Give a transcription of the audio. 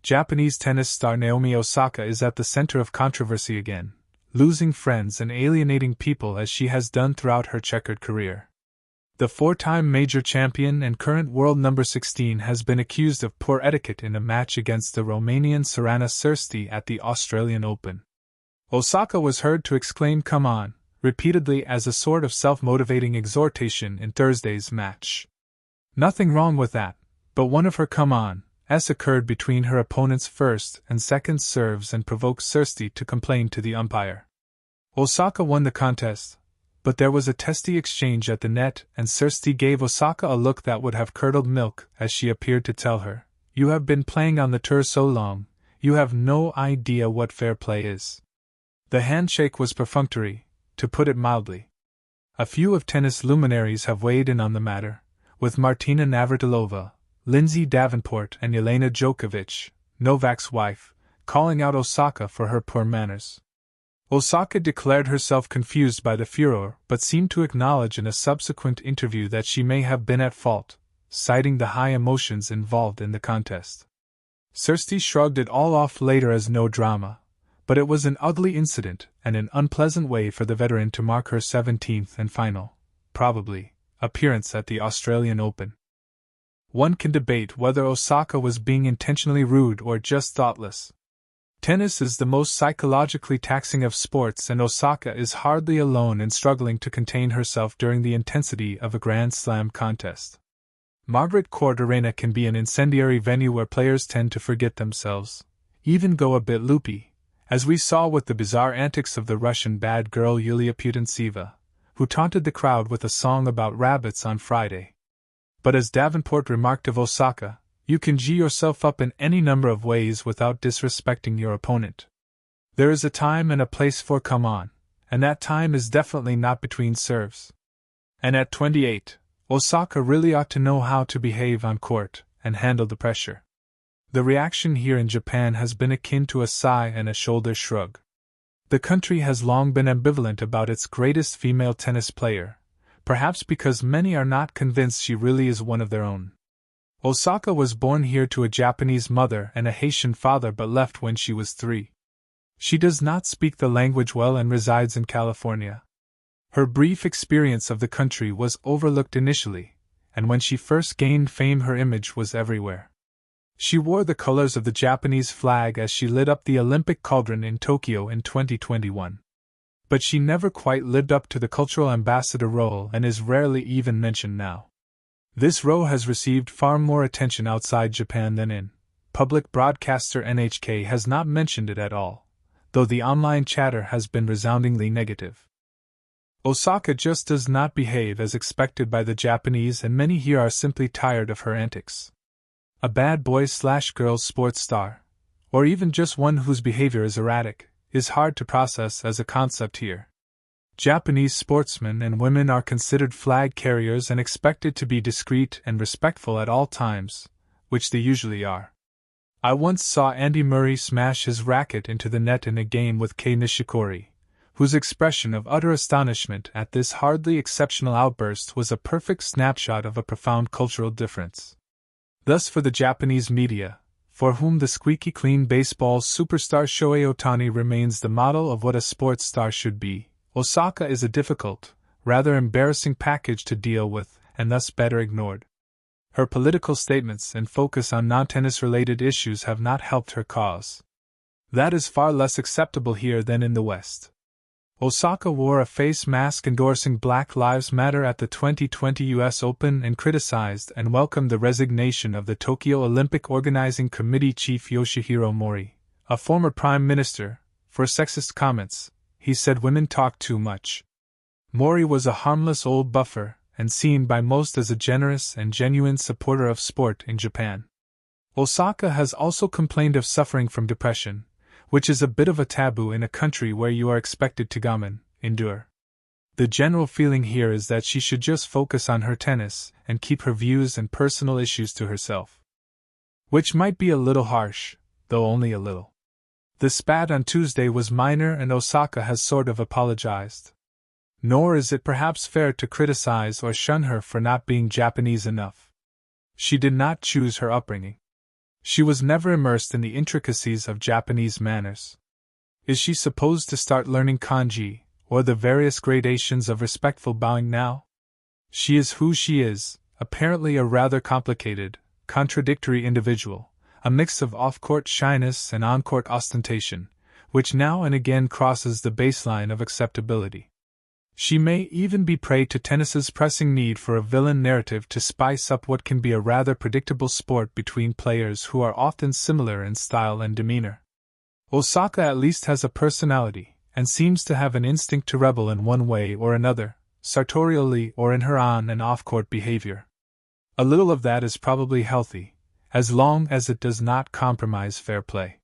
Japanese tennis star Naomi Osaka is at the center of controversy again, losing friends and alienating people as she has done throughout her checkered career. The four-time major champion and current world number 16 has been accused of poor etiquette in a match against the Romanian Sorana Cîrstea at the Australian Open. Osaka was heard to exclaim "come on" repeatedly as a sort of self-motivating exhortation in Thursday's match. Nothing wrong with that, but one of her "come on" occurred between her opponent's first and second serves and provoked Cîrstea to complain to the umpire. Osaka won the contest, but there was a testy exchange at the net and Cîrstea gave Osaka a look that would have curdled milk as she appeared to tell her, "You have been playing on the tour so long, you have no idea what fair play is." The handshake was perfunctory, to put it mildly. A few of tennis luminaries have weighed in on the matter, with Martina Navratilova, Lindsay Davenport and Jelena Djokovic, Novak's wife, calling out Osaka for her poor manners. Osaka declared herself confused by the furor but seemed to acknowledge in a subsequent interview that she may have been at fault, citing the high emotions involved in the contest. Cîrstea shrugged it all off later as no drama, but it was an ugly incident and an unpleasant way for the veteran to mark her 17th and final, probably, appearance at the Australian Open. One can debate whether Osaka was being intentionally rude or just thoughtless. Tennis is the most psychologically taxing of sports and Osaka is hardly alone in struggling to contain herself during the intensity of a Grand Slam contest. Margaret Court Arena can be an incendiary venue where players tend to forget themselves, even go a bit loopy, as we saw with the bizarre antics of the Russian bad girl Yulia Putintseva, who taunted the crowd with a song about rabbits on Friday. But as Davenport remarked of Osaka, you can G yourself up in any number of ways without disrespecting your opponent. There is a time and a place for "come on," and that time is definitely not between serves. And at 28, Osaka really ought to know how to behave on court and handle the pressure. The reaction here in Japan has been akin to a sigh and a shoulder shrug. The country has long been ambivalent about its greatest female tennis player, perhaps because many are not convinced she really is one of their own. Osaka was born here to a Japanese mother and a Haitian father but left when she was 3. She does not speak the language well and resides in California. Her brief experience of the country was overlooked initially, and when she first gained fame her image was everywhere. She wore the colors of the Japanese flag as she lit up the Olympic cauldron in Tokyo in 2021. But she never quite lived up to the cultural ambassador role and is rarely even mentioned now. This role has received far more attention outside Japan than in. Public broadcaster NHK has not mentioned it at all, though the online chatter has been resoundingly negative. Osaka just does not behave as expected by the Japanese and many here are simply tired of her antics. A bad boy/girl sports star, or even just one whose behavior is erratic, is hard to process as a concept here. Japanese sportsmen and women are considered flag carriers and expected to be discreet and respectful at all times, which they usually are. I once saw Andy Murray smash his racket into the net in a game with Kei Nishikori, whose expression of utter astonishment at this hardly exceptional outburst was a perfect snapshot of a profound cultural difference. Thus for the Japanese media, for whom the squeaky clean baseball superstar Shohei Ohtani remains the model of what a sports star should be, Osaka is a difficult, rather embarrassing package to deal with, and thus better ignored. Her political statements and focus on non-tennis-related issues have not helped her cause. That is far less acceptable here than in the West. Osaka wore a face mask endorsing Black Lives Matter at the 2020 US Open and criticized and welcomed the resignation of the Tokyo Olympic Organizing Committee chief Yoshihiro Mori, a former prime minister, for sexist comments. He said women talk too much. Mori was a harmless old buffer, and seen by most as a generous and genuine supporter of sport in Japan. Osaka has also complained of suffering from depression, which is a bit of a taboo in a country where you are expected to endure. The general feeling here is that she should just focus on her tennis and keep her views and personal issues to herself. Which might be a little harsh, though only a little. The spat on Tuesday was minor and Osaka has sort of apologized. Nor is it perhaps fair to criticize or shun her for not being Japanese enough. She did not choose her upbringing. She was never immersed in the intricacies of Japanese manners. Is she supposed to start learning kanji, or the various gradations of respectful bowing now? She is who she is, apparently a rather complicated, contradictory individual, a mix of off-court shyness and on-court ostentation, which now and again crosses the baseline of acceptability. She may even be prey to tennis's pressing need for a villain narrative to spice up what can be a rather predictable sport between players who are often similar in style and demeanor. Osaka at least has a personality, and seems to have an instinct to rebel in one way or another, sartorially or in her on- and off-court behavior. A little of that is probably healthy, as long as it does not compromise fair play.